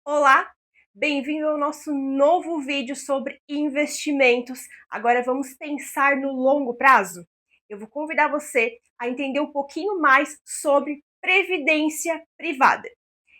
Olá, bem-vindo ao nosso novo vídeo sobre investimentos. Agora vamos pensar no longo prazo? Eu vou convidar você a entender um pouquinho mais sobre previdência privada.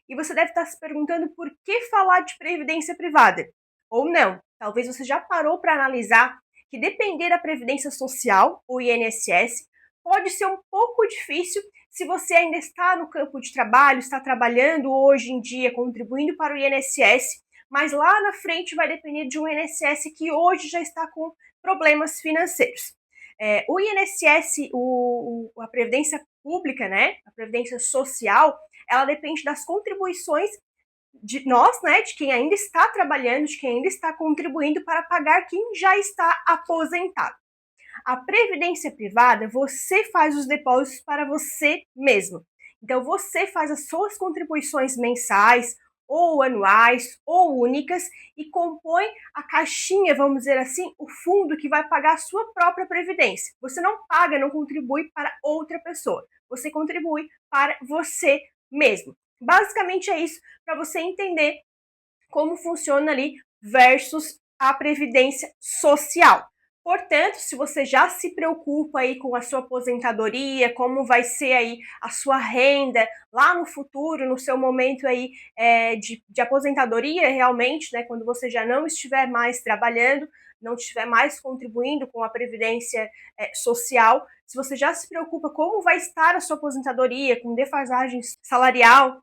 E você deve estar se perguntando por que falar de previdência privada? Ou não, talvez você já parou para analisar que depender da previdência social, o INSS, pode ser um pouco difícil se você ainda está no campo de trabalho, está trabalhando hoje em dia, contribuindo para o INSS, mas lá na frente vai depender de um INSS que hoje já está com problemas financeiros. O INSS, a Previdência Pública, né, a Previdência Social, ela depende das contribuições de nós, né, de quem ainda está trabalhando, de quem ainda está contribuindo para pagar quem já está aposentado. A previdência privada, você faz os depósitos para você mesmo. Então, você faz as suas contribuições mensais, ou anuais, ou únicas, e compõe a caixinha, vamos dizer assim, o fundo que vai pagar a sua própria previdência. Você não paga, não contribui para outra pessoa. Você contribui para você mesmo. Basicamente é isso, para você entender como funciona ali versus a previdência social. Portanto, se você já se preocupa aí com a sua aposentadoria, como vai ser aí a sua renda lá no futuro, no seu momento aí de aposentadoria realmente, né, quando você já não estiver mais trabalhando, não estiver mais contribuindo com a previdência social, se você já se preocupa como vai estar a sua aposentadoria, com defasagem salarial,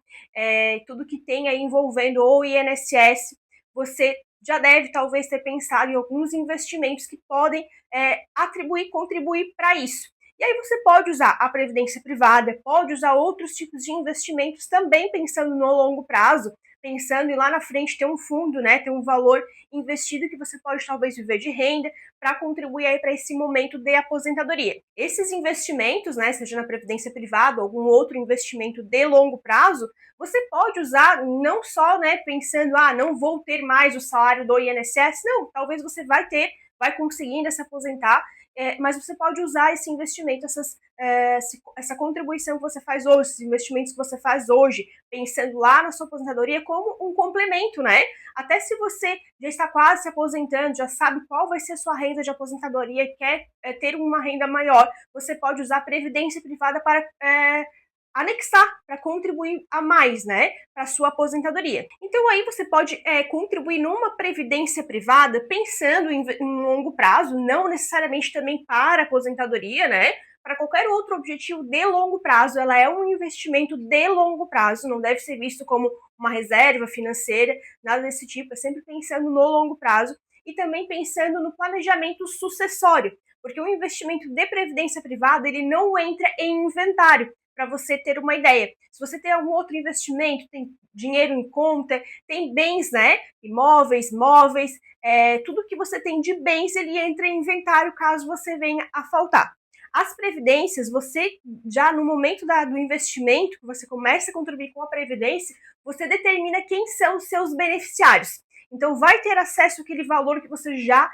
tudo que tem aí envolvendo o INSS, você já deve talvez ter pensado em alguns investimentos que podem contribuir para isso. E aí você pode usar a previdência privada, pode usar outros tipos de investimentos também pensando no longo prazo, pensando em lá na frente ter um fundo, né, ter um valor investido que você pode talvez viver de renda para contribuir aí para esse momento de aposentadoria. Esses investimentos, né, seja na previdência privada ou algum outro investimento de longo prazo, você pode usar não só, né, pensando, não vou ter mais o salário do INSS, não, talvez você vai conseguindo se aposentar, mas você pode usar esse investimento, essa contribuição que você faz hoje, esses investimentos que você faz hoje, pensando lá na sua aposentadoria como um complemento, né? Até se você já está quase se aposentando, já sabe qual vai ser a sua renda de aposentadoria, quer ter uma renda maior, você pode usar a previdência privada para anexar, para contribuir a mais, né, para a sua aposentadoria. Então aí você pode contribuir numa previdência privada pensando em longo prazo, não necessariamente também para aposentadoria, né, para qualquer outro objetivo de longo prazo. Ela é um investimento de longo prazo, não deve ser visto como uma reserva financeira, nada desse tipo, é sempre pensando no longo prazo e também pensando no planejamento sucessório, porque o investimento de previdência privada, ele não entra em inventário. Para você ter uma ideia, se você tem algum outro investimento, tem dinheiro em conta, tem bens, né, imóveis, móveis, tudo que você tem de bens, ele entra em inventário caso você venha a faltar. As previdências, você já no momento do investimento, que você começa a contribuir com a previdência, você determina quem são os seus beneficiários. Então, vai ter acesso àquele valor que você já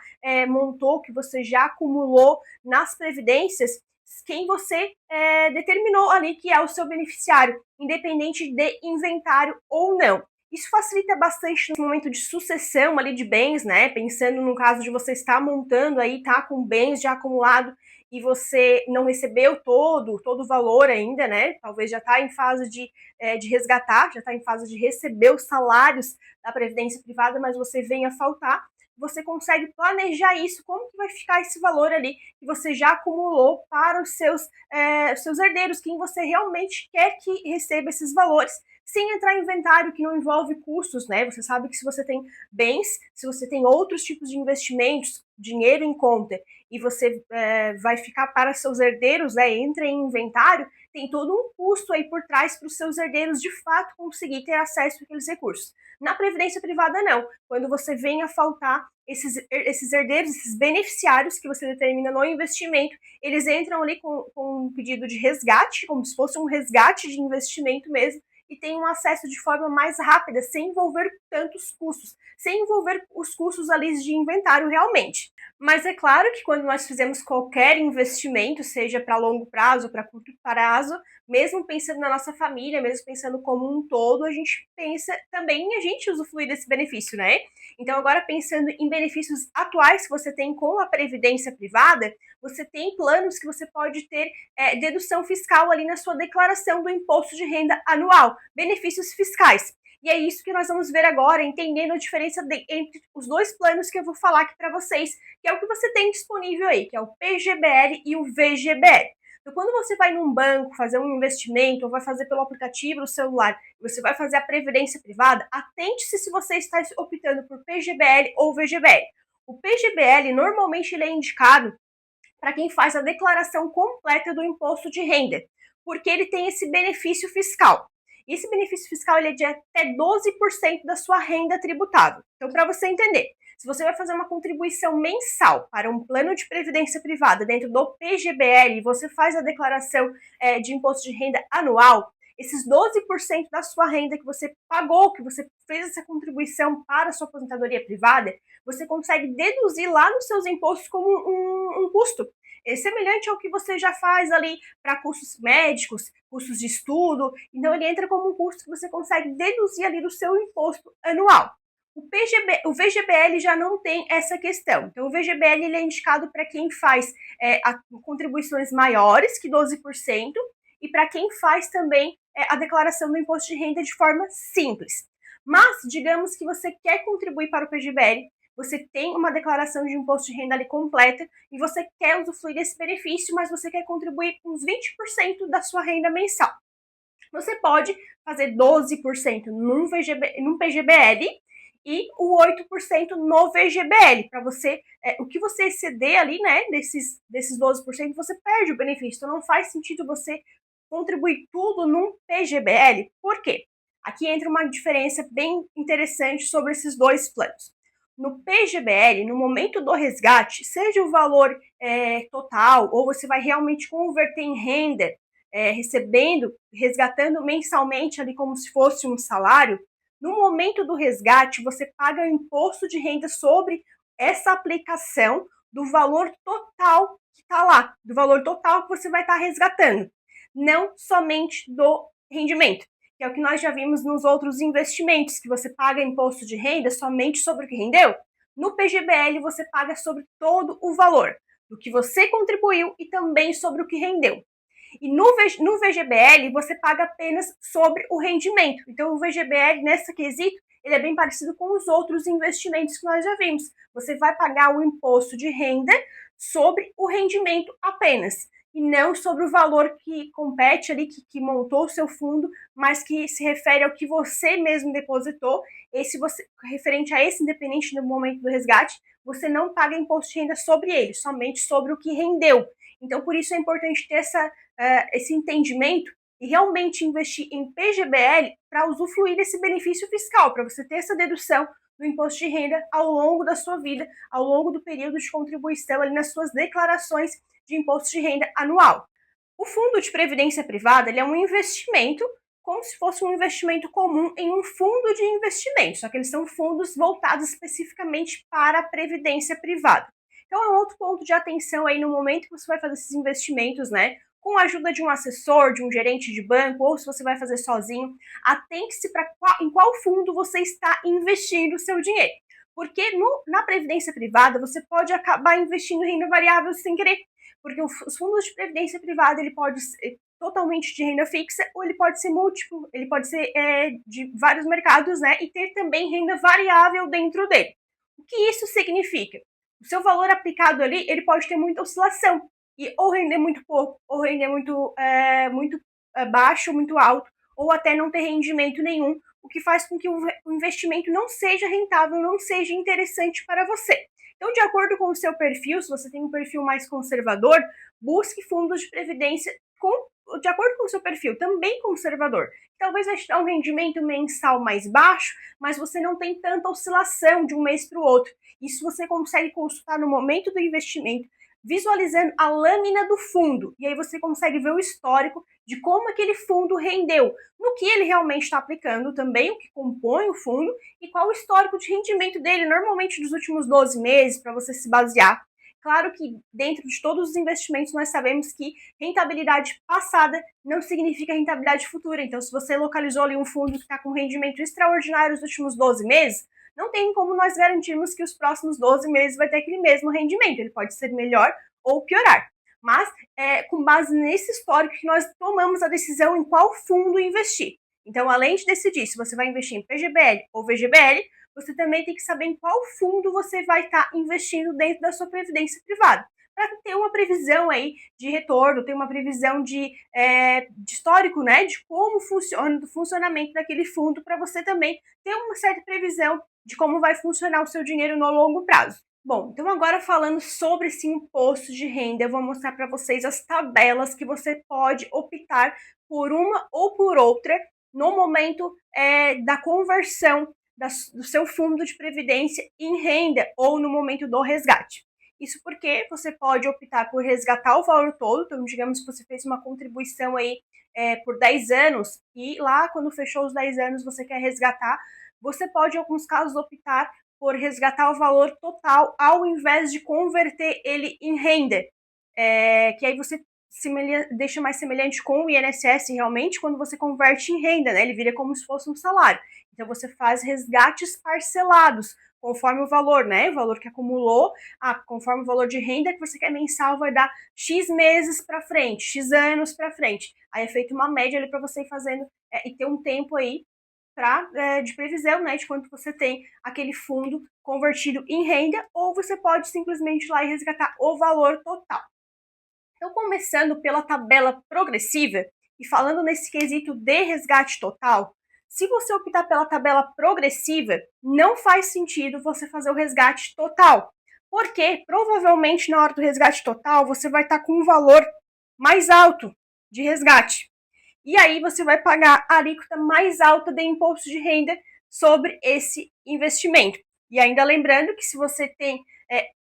montou, que você já acumulou nas previdências, quem você determinou ali que é o seu beneficiário, independente de inventário ou não. Isso facilita bastante no momento de sucessão ali de bens, né? Pensando no caso de você estar montando aí, tá com bens já acumulado e você não recebeu todo o valor ainda, né? Talvez já está em fase de resgatar, já está em fase de receber os salários da Previdência Privada, mas você vem a faltar. Você consegue planejar isso, como que vai ficar esse valor ali que você já acumulou para os seus herdeiros, quem você realmente quer que receba esses valores, sem entrar em inventário que não envolve custos, né? Você sabe que se você tem bens, se você tem outros tipos de investimentos, dinheiro em conta, e você vai ficar para seus herdeiros, né? Entra em inventário, tem todo um custo aí por trás para os seus herdeiros de fato conseguir ter acesso àqueles recursos. Na previdência privada, não. Quando você vem a faltar, esses herdeiros, esses beneficiários que você determina no investimento, eles entram ali com um pedido de resgate, como se fosse um resgate de investimento mesmo, e tem um acesso de forma mais rápida, sem envolver tantos custos, sem envolver os custos ali de inventário realmente. Mas é claro que quando nós fizemos qualquer investimento, seja para longo prazo ou para curto prazo, mesmo pensando na nossa família, mesmo pensando como um todo, a gente pensa também em a gente usufruir desse benefício, né? Então, agora pensando em benefícios atuais que você tem com a previdência privada, você tem planos que você pode ter dedução fiscal ali na sua declaração do imposto de renda anual, benefícios fiscais. E é isso que nós vamos ver agora, entendendo a diferença entre os dois planos que eu vou falar aqui para vocês, que é o que você tem disponível aí, que é o PGBL e o VGBL. Então, quando você vai num banco fazer um investimento ou vai fazer pelo aplicativo do celular, você vai fazer a previdência privada, atente-se se você está optando por PGBL ou VGBL. O PGBL, normalmente, ele é indicado para quem faz a declaração completa do imposto de renda, porque ele tem esse benefício fiscal. E esse benefício fiscal ele é de até 12% da sua renda tributável. Então, para você entender, se você vai fazer uma contribuição mensal para um plano de previdência privada dentro do PGBL e você faz a declaração de imposto de renda anual, esses 12% da sua renda que você pagou, que você fez essa contribuição para a sua aposentadoria privada, você consegue deduzir lá nos seus impostos como um custo. É semelhante ao que você já faz ali para custos médicos, custos de estudo. Então, ele entra como um custo que você consegue deduzir ali do seu imposto anual. O VGBL já não tem essa questão. Então, o VGBL ele é indicado para quem faz contribuições maiores que 12% e para quem faz também a declaração do imposto de renda de forma simples. Mas, digamos que você quer contribuir para o PGBL, você tem uma declaração de imposto de renda ali completa e você quer usufruir desse benefício, mas você quer contribuir com uns 20% da sua renda mensal. Você pode fazer 12% num PGBL e o 8% no VGBL. Para você, o que você exceder ali, né, desses 12%, você perde o benefício. Então, não faz sentido você contribuir tudo num PGBL. Por quê? Aqui entra uma diferença bem interessante sobre esses dois planos. No PGBL, no momento do resgate, seja o valor total ou você vai realmente converter em renda, resgatando mensalmente ali como se fosse um salário, no momento do resgate você paga o imposto de renda sobre essa aplicação do valor total que está lá, do valor total que você vai estar resgatando, não somente do rendimento, que é o que nós já vimos nos outros investimentos, que você paga imposto de renda somente sobre o que rendeu. No PGBL, você paga sobre todo o valor do que você contribuiu e também sobre o que rendeu. E no VGBL, você paga apenas sobre o rendimento. Então, o VGBL, nesse quesito, ele é bem parecido com os outros investimentos que nós já vimos. Você vai pagar o imposto de renda sobre o rendimento apenas, e não sobre o valor que compete ali, que montou o seu fundo, mas que se refere ao que você mesmo depositou. Referente a esse, independente do momento do resgate, você não paga imposto de renda sobre ele, somente sobre o que rendeu. Então, por isso é importante ter esse entendimento e realmente investir em PGBL para usufruir desse benefício fiscal, para você ter essa dedução do imposto de renda ao longo da sua vida, ao longo do período de contribuição ali nas suas declarações de imposto de renda anual. O fundo de previdência privada ele é um investimento como se fosse um investimento comum em um fundo de investimento, só que eles são fundos voltados especificamente para a previdência privada. Então é um outro ponto de atenção aí no momento que você vai fazer esses investimentos, né? Com a ajuda de um assessor, de um gerente de banco, ou se você vai fazer sozinho, atente-se para em qual fundo você está investindo o seu dinheiro. Porque na previdência privada, você pode acabar investindo em renda variável sem querer. Porque os fundos de previdência privada, ele pode ser totalmente de renda fixa, ou ele pode ser múltiplo, ele pode ser de vários mercados, né? E ter também renda variável dentro dele. O que isso significa? O seu valor aplicado ali, ele pode ter muita oscilação. E ou render muito pouco, ou render muito baixo, muito alto, ou até não ter rendimento nenhum, o que faz com que o investimento não seja rentável, não seja interessante para você. Então, de acordo com o seu perfil, se você tem um perfil mais conservador, busque fundos de previdência de acordo com o seu perfil, também conservador. Talvez vai te dar um rendimento mensal mais baixo, mas você não tem tanta oscilação de um mês para o outro. Isso você consegue consultar no momento do investimento, visualizando a lâmina do fundo. E aí você consegue ver o histórico de como aquele fundo rendeu, no que ele realmente está aplicando também, o que compõe o fundo, e qual o histórico de rendimento dele, normalmente dos últimos 12 meses, para você se basear Claro que dentro de todos os investimentos nós sabemos que rentabilidade passada não significa rentabilidade futura. Então, se você localizou ali um fundo que está com rendimento extraordinário nos últimos 12 meses, não tem como nós garantirmos que os próximos 12 meses vai ter aquele mesmo rendimento. Ele pode ser melhor ou piorar. Mas, com base nesse histórico que nós tomamos a decisão em qual fundo investir. Então, além de decidir se você vai investir em PGBL ou VGBL, você também tem que saber em qual fundo você vai estar investindo dentro da sua previdência privada, para ter uma previsão aí de retorno, ter uma previsão de histórico, né, de como funciona, do funcionamento daquele fundo, para você também ter uma certa previsão de como vai funcionar o seu dinheiro no longo prazo. Bom, então agora falando sobre esse imposto de renda, eu vou mostrar para vocês as tabelas que você pode optar por uma ou por outra no momento da conversão do seu fundo de previdência em renda ou no momento do resgate. Isso porque você pode optar por resgatar o valor todo, então digamos que você fez uma contribuição aí por 10 anos e lá quando fechou os 10 anos você quer resgatar, você pode em alguns casos optar por resgatar o valor total ao invés de converter ele em renda, que aí você deixa mais semelhante com o INSS realmente quando você converte em renda, né? Ele vira como se fosse um salário. Então você faz resgates parcelados, conforme o valor, né? O valor que acumulou, conforme o valor de renda que você quer mensal vai dar X meses para frente, X anos para frente. Aí é feita uma média ali para você ir fazendo e ter um tempo aí de previsão, né, de quanto você tem aquele fundo convertido em renda, ou você pode simplesmente ir lá e resgatar o valor total. Então, começando pela tabela progressiva e falando nesse quesito de resgate total, se você optar pela tabela progressiva, não faz sentido você fazer o resgate total, porque provavelmente na hora do resgate total você vai estar com um valor mais alto de resgate. E aí você vai pagar a alíquota mais alta de imposto de renda sobre esse investimento. E ainda lembrando que se você tem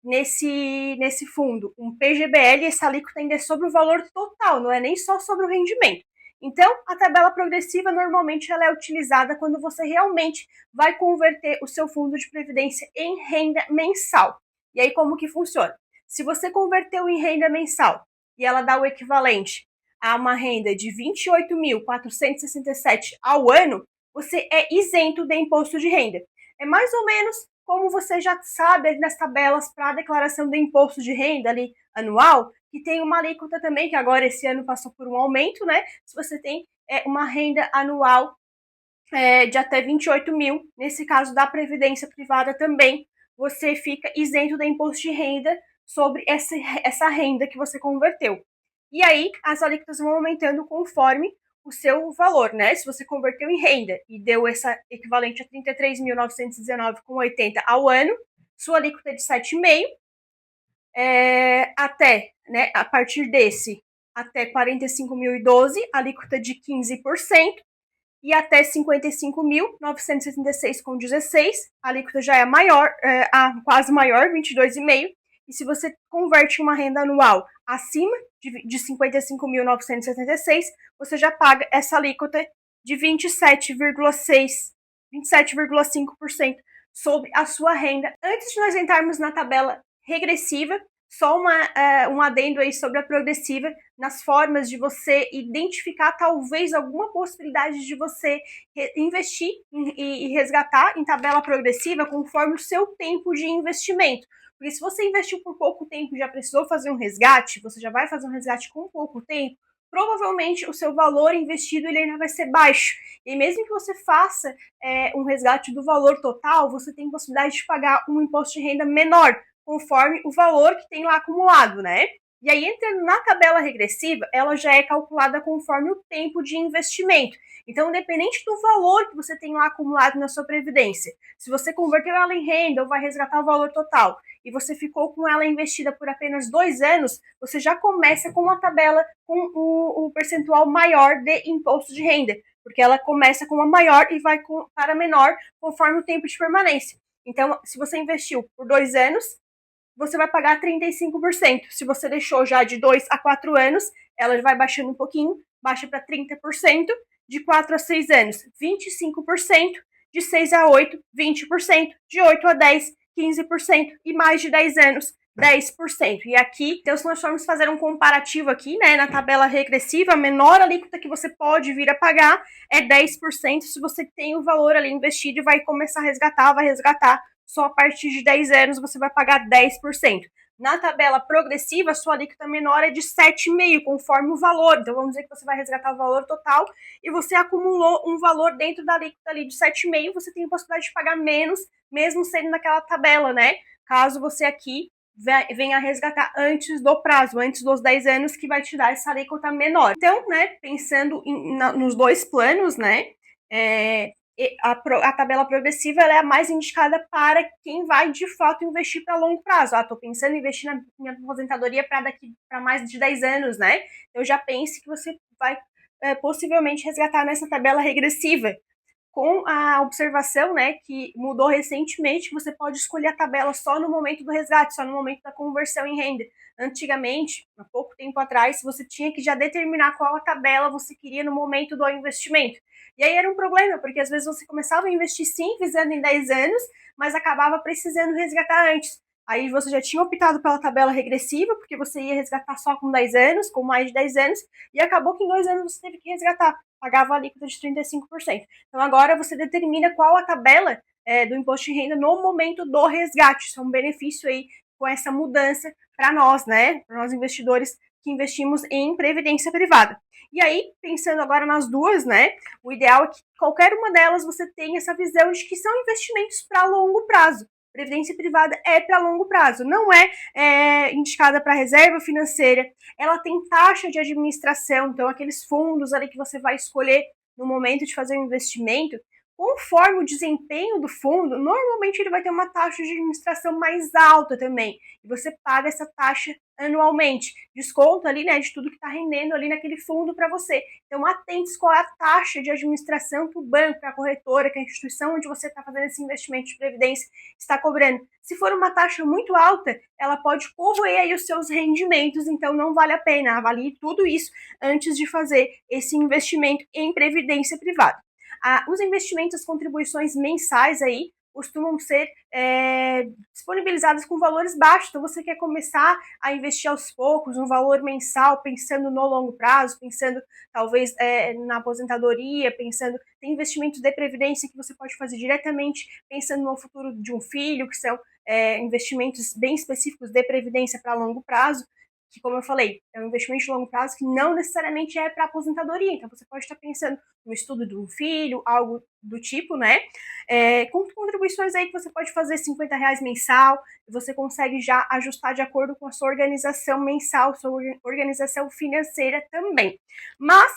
nesse fundo um PGBL, essa alíquota ainda é sobre o valor total, não é nem só sobre o rendimento. Então, a tabela progressiva normalmente ela é utilizada quando você realmente vai converter o seu fundo de previdência em renda mensal. E aí como que funciona? Se você converteu em renda mensal e ela dá o equivalente a uma renda de R$ 28.467 ao ano, você é isento de imposto de renda. É mais ou menos como você já sabe nas tabelas para a declaração de imposto de renda ali anual, que tem uma alíquota também, que agora esse ano passou por um aumento, né? Se você tem uma renda anual de até 28 mil, nesse caso da previdência privada também, você fica isento de imposto de renda sobre essa renda que você converteu. E aí, as alíquotas vão aumentando conforme o seu valor, né? Se você converteu em renda e deu essa equivalente a R$ 33.919,80 ao ano, sua alíquota é de 7,5%, até, né, a partir desse, até 45.012, alíquota de 15%, e até 55.976,16, a alíquota já é maior, quase maior, 22,5%. E se você converte uma renda anual acima de 55.976, você já paga essa alíquota de 27,5% sobre a sua renda. Antes de nós entrarmos na tabela regressiva, só um adendo aí sobre a progressiva, nas formas de você identificar talvez alguma possibilidade de você investir e resgatar em tabela progressiva conforme o seu tempo de investimento. Porque se você investiu por pouco tempo e já precisou fazer um resgate, você já vai fazer um resgate com pouco tempo, provavelmente o seu valor investido ele ainda vai ser baixo. E mesmo que você faça um resgate do valor total, você tem possibilidade de pagar um imposto de renda menor, conforme o valor que tem lá acumulado, né? E aí, entrando na tabela regressiva, ela já é calculada conforme o tempo de investimento. Então, independente do valor que você tem lá acumulado na sua previdência, se você converteu ela em renda ou vai resgatar o valor total, e você ficou com ela investida por apenas 2 anos, você já começa com uma tabela com o percentual maior de imposto de renda, porque ela começa com uma maior e vai para menor conforme o tempo de permanência. Então, se você investiu por 2 anos, você vai pagar 35%. Se você deixou já de 2 a 4 anos, ela vai baixando um pouquinho, baixa para 30%, de 4 a 6 anos, 25%, de 6 a 8, 20%, de 8 a 10, 15%, e mais de 10 anos, 10%. E aqui, então, se nós formos fazer um comparativo aqui, né, na tabela regressiva, a menor alíquota que você pode vir a pagar é 10% se você tem o valor ali investido e vai começar a resgatar, vai resgatar só a partir de 10 anos você vai pagar 10%. Na tabela progressiva, a sua alíquota menor é de 7,5%, conforme o valor. Então, vamos dizer que você vai resgatar o valor total e você acumulou um valor dentro da alíquota ali de 7,5%, você tem a possibilidade de pagar menos, mesmo sendo naquela tabela, né? Caso você aqui venha resgatar antes do prazo, antes dos 10 anos, que vai te dar essa alíquota menor. Então, né, pensando nos dois planos, né, a tabela progressiva ela é a mais indicada para quem vai de fato investir para longo prazo. Estou pensando em investir na minha aposentadoria para mais de 10 anos, né? Eu já pense que você vai possivelmente resgatar nessa tabela regressiva. Com a observação, né, que mudou recentemente, que você pode escolher a tabela só no momento do resgate, só no momento da conversão em renda. Antigamente, há pouco tempo atrás, você tinha que já determinar qual a tabela você queria no momento do investimento. E aí era um problema, porque às vezes você começava a investir sim, visando em 10 anos, mas acabava precisando resgatar antes. Aí você já tinha optado pela tabela regressiva, porque você ia resgatar só com 10 anos, com mais de 10 anos, e acabou que em 2 anos você teve que resgatar, pagava a alíquota de 35%. Então agora você determina qual a tabela do imposto de renda no momento do resgate. Isso é um benefício aí com essa mudança para nós, né? Para nós investidores que investimos em previdência privada. E aí, pensando agora nas duas, né? O ideal é que qualquer uma delas você tenha essa visão de que são investimentos para longo prazo. Previdência privada é para longo prazo, não é indicada para reserva financeira. Ela tem taxa de administração, então aqueles fundos ali que você vai escolher no momento de fazer um investimento, conforme o desempenho do fundo, normalmente ele vai ter uma taxa de administração mais alta também. E você paga essa taxa anualmente. Desconta ali, né, de tudo que está rendendo ali naquele fundo para você. Então, atente qual é a taxa de administração que o banco, que a corretora, que a instituição onde você está fazendo esse investimento de previdência está cobrando. Se for uma taxa muito alta, ela pode corroer aí os seus rendimentos, então não vale a pena. Avalie tudo isso antes de fazer esse investimento em previdência privada. Os investimentos, as contribuições mensais aí costumam ser disponibilizadas com valores baixos. Então, você quer começar a investir aos poucos, um valor mensal, pensando no longo prazo, pensando talvez na aposentadoria, pensando tem investimentos de previdência que você pode fazer diretamente pensando no futuro de um filho, que são investimentos bem específicos de previdência para longo prazo, que, como eu falei, é um investimento de longo prazo que não necessariamente é para aposentadoria. Então, você pode estar pensando no estudo de um filho, algo do tipo, né? Com contribuições aí que você pode fazer R$50 mensal, e você consegue já ajustar de acordo com a sua organização mensal, sua organização financeira também. Mas,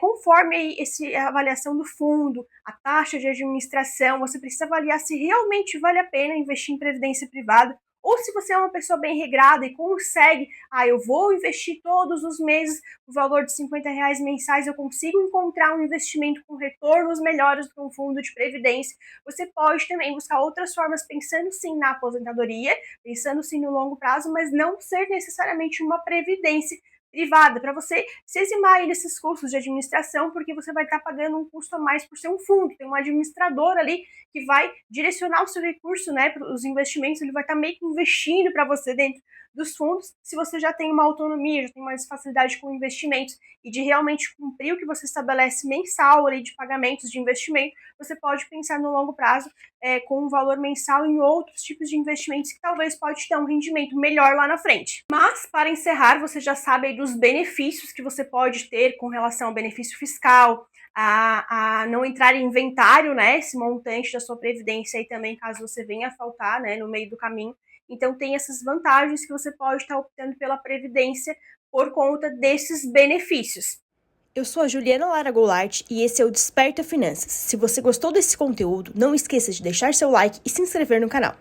conforme a avaliação do fundo, a taxa de administração, você precisa avaliar se realmente vale a pena investir em previdência privada, ou se você é uma pessoa bem regrada e consegue, eu vou investir todos os meses o valor de R$50 mensais, eu consigo encontrar um investimento com retornos melhores do que um fundo de previdência. Você pode também buscar outras formas, pensando sim na aposentadoria, pensando sim no longo prazo, mas não ser necessariamente uma previdência privada, para você se eximar aí desses custos de administração, porque você vai estar pagando um custo a mais por ser um fundo, tem um administrador ali que vai direcionar o seu recurso, né, para os investimentos, ele vai estar meio que investindo para você dentro dos fundos. Se você já tem uma autonomia, já tem mais facilidade com investimentos e de realmente cumprir o que você estabelece mensal ali de pagamentos de investimento, você pode pensar no longo prazo com um valor mensal em outros tipos de investimentos que talvez pode ter um rendimento melhor lá na frente. Mas, para encerrar, você já sabe aí dos benefícios que você pode ter com relação ao benefício fiscal, a não entrar em inventário, né, esse montante da sua previdência aí também, caso você venha a faltar, né, no meio do caminho. Então, tem essas vantagens que você pode estar optando pela previdência por conta desses benefícios. Eu sou a Juliana Lara Goulart e esse é o Desperta Finanças. Se você gostou desse conteúdo, não esqueça de deixar seu like e se inscrever no canal.